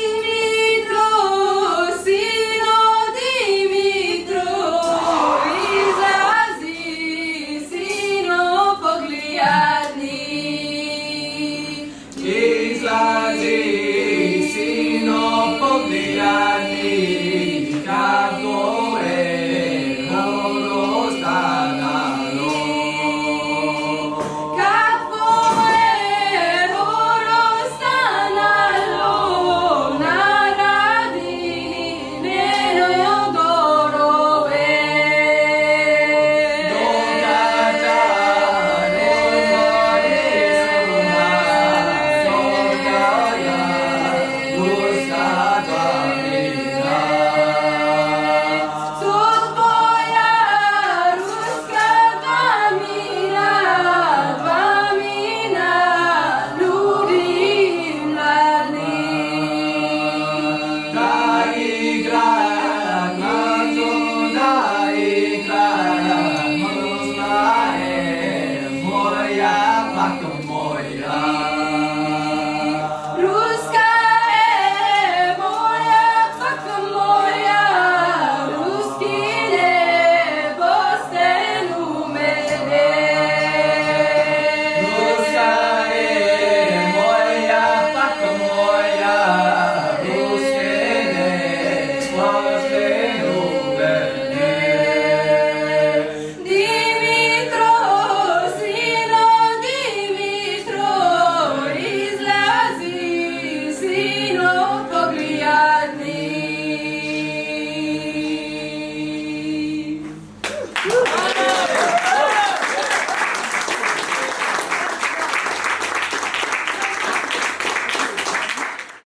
Dimitro, sino Dimitro, izlazi, sino Pogliadni. Izlazi, sino Pogliadni, kako je horostanalo. Kako je horostanalo na radini nenodorove. Dogatare Jezusa, Sorgaya, Ruska Tvamina. Тут твоя руська дваміна, люди младні. Да играет на то, да играет, но знает моя, пака моя.